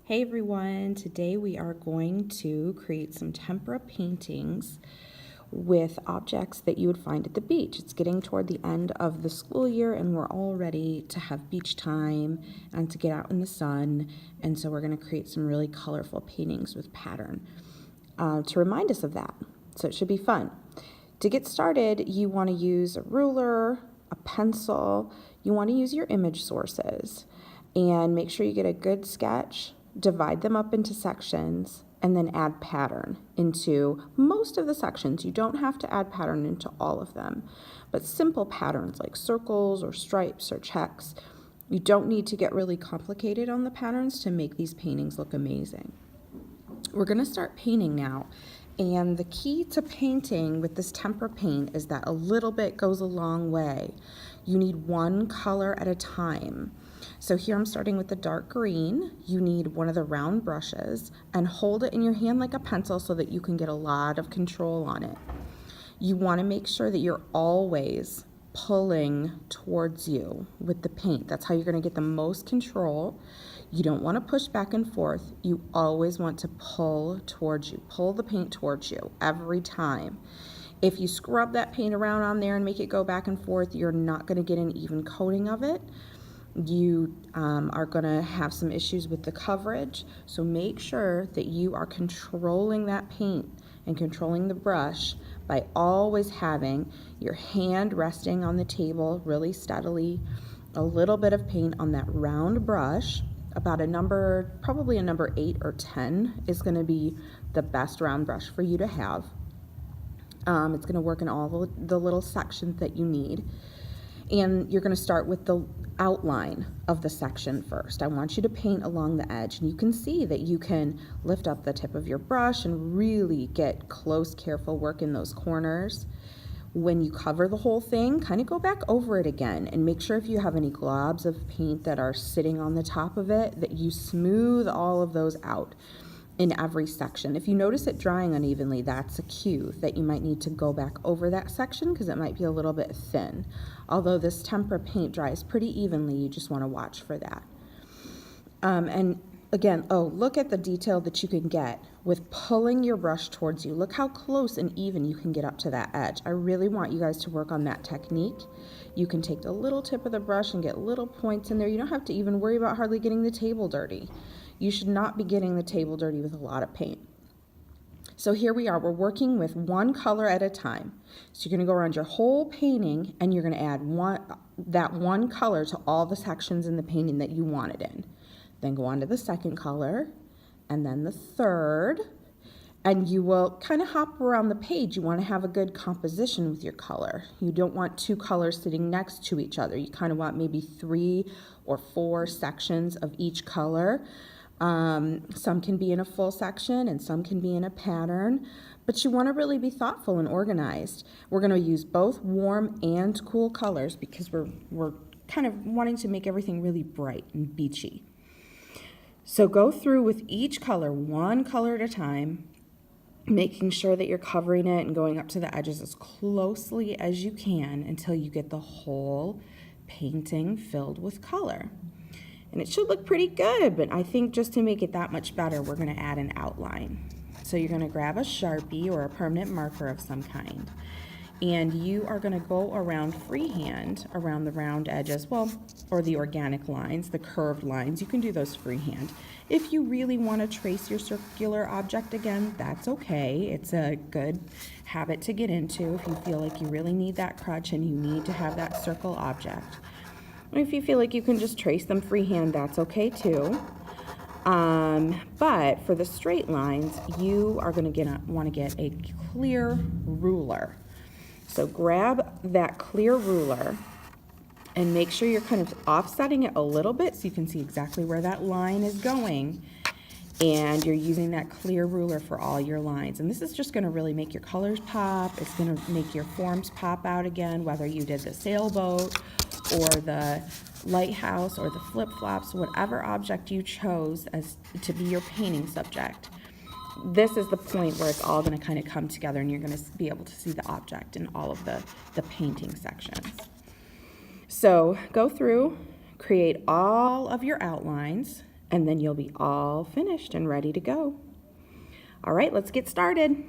Hey everyone, today we are going to create some tempera paintings with objects that you would find at the beach. It's getting toward the end of the school year and we're all ready to have beach time and to get out in the sun, and so we're going to create some really colorful paintings with pattern to remind us of that. So it should be fun. To get started, you want to use a ruler, a pencil, you want to use your image sources, and make sure you get a good sketch. Divide them up into sections and then add pattern into most of the sections. You don't have to add pattern into all of them, but simple patterns like circles or stripes or checks. You don't need to get really complicated on the patterns to make these paintings look amazing. We're going to start painting now, and the key to painting with this tempera paint is that a little bit goes a long way. You need one color at a time. So here I'm starting with the dark green. You need one of the round brushes and hold it in your hand like a pencil so that you can get a lot of control on it. You want to make sure that you're always pulling towards you with the paint. That's how you're going to get the most control. You don't want to push back and forth. You always want to pull towards you. Pull the paint towards you every time. If you scrub that paint around on there and make it go back and forth, you're not going to get an even coating of it. You are going to have some issues with the coverage, so make sure that you are controlling that paint and controlling the brush by always having your hand resting on the table really steadily, a little bit of paint on that round brush. About a number, probably a number 8 or 10 is going to be the best round brush for you to have. It's going to work in all the little sections that you need. And you're going to start with the outline of the section first. I want you to paint along the edge, and you can see that you can lift up the tip of your brush and really get close, careful work in those corners. When you cover the whole thing, kind of go back over it again and make sure if you have any globs of paint that are sitting on the top of it, that you smooth all of those out in every section. If you notice it drying unevenly, that's a cue that you might need to go back over that section because it might be a little bit thin. Although this tempera paint dries pretty evenly, you just want to watch for that. And again, look at the detail that you can get with pulling your brush towards you. Look how close and even you can get up to that edge. I really want you guys to work on that technique. You can take the little tip of the brush and get little points in there. You don't have to even worry about hardly getting the table dirty. You should not be getting the table dirty with a lot of paint. So here we are, we're working with one color at a time. So you're going to go around your whole painting and you're going to add that one color to all the sections in the painting that you want it in. Then go on to the second color and then the third, and you will kind of hop around the page. You want to have a good composition with your color. You don't want two colors sitting next to each other. You kind of want maybe 3 or 4 sections of each color. Some can be in a full section and some can be in a pattern, but you want to really be thoughtful and organized. We're going to use both warm and cool colors because we're kind of wanting to make everything really bright and beachy. So go through with each color, one color at a time, making sure that you're covering it and going up to the edges as closely as you can until you get the whole painting filled with color. And it should look pretty good, but I think just to make it that much better, we're going to add an outline. So you're going to grab a Sharpie or a permanent marker of some kind, and you are going to go around freehand around the round edges, or the organic lines, the curved lines. You can do those freehand. If you really want to trace your circular object again, that's okay. It's a good habit to get into if you feel like you really need that crutch and you need to have that circle object. If you feel like you can just trace them freehand, that's okay too. But for the straight lines, you are going to want to get a clear ruler. So grab that clear ruler and make sure you're kind of offsetting it a little bit so you can see exactly where that line is going. And you're using that clear ruler for all your lines. And this is just going to really make your colors pop. It's going to make your forms pop out again, whether you did the sailboat or the lighthouse or the flip-flops, whatever object you chose as to be your painting subject. This is the point where it's all going to kind of come together and you're going to be able to see the object in all of the painting sections. So go through, create all of your outlines, and then you'll be all finished and ready to go. All right, let's get started.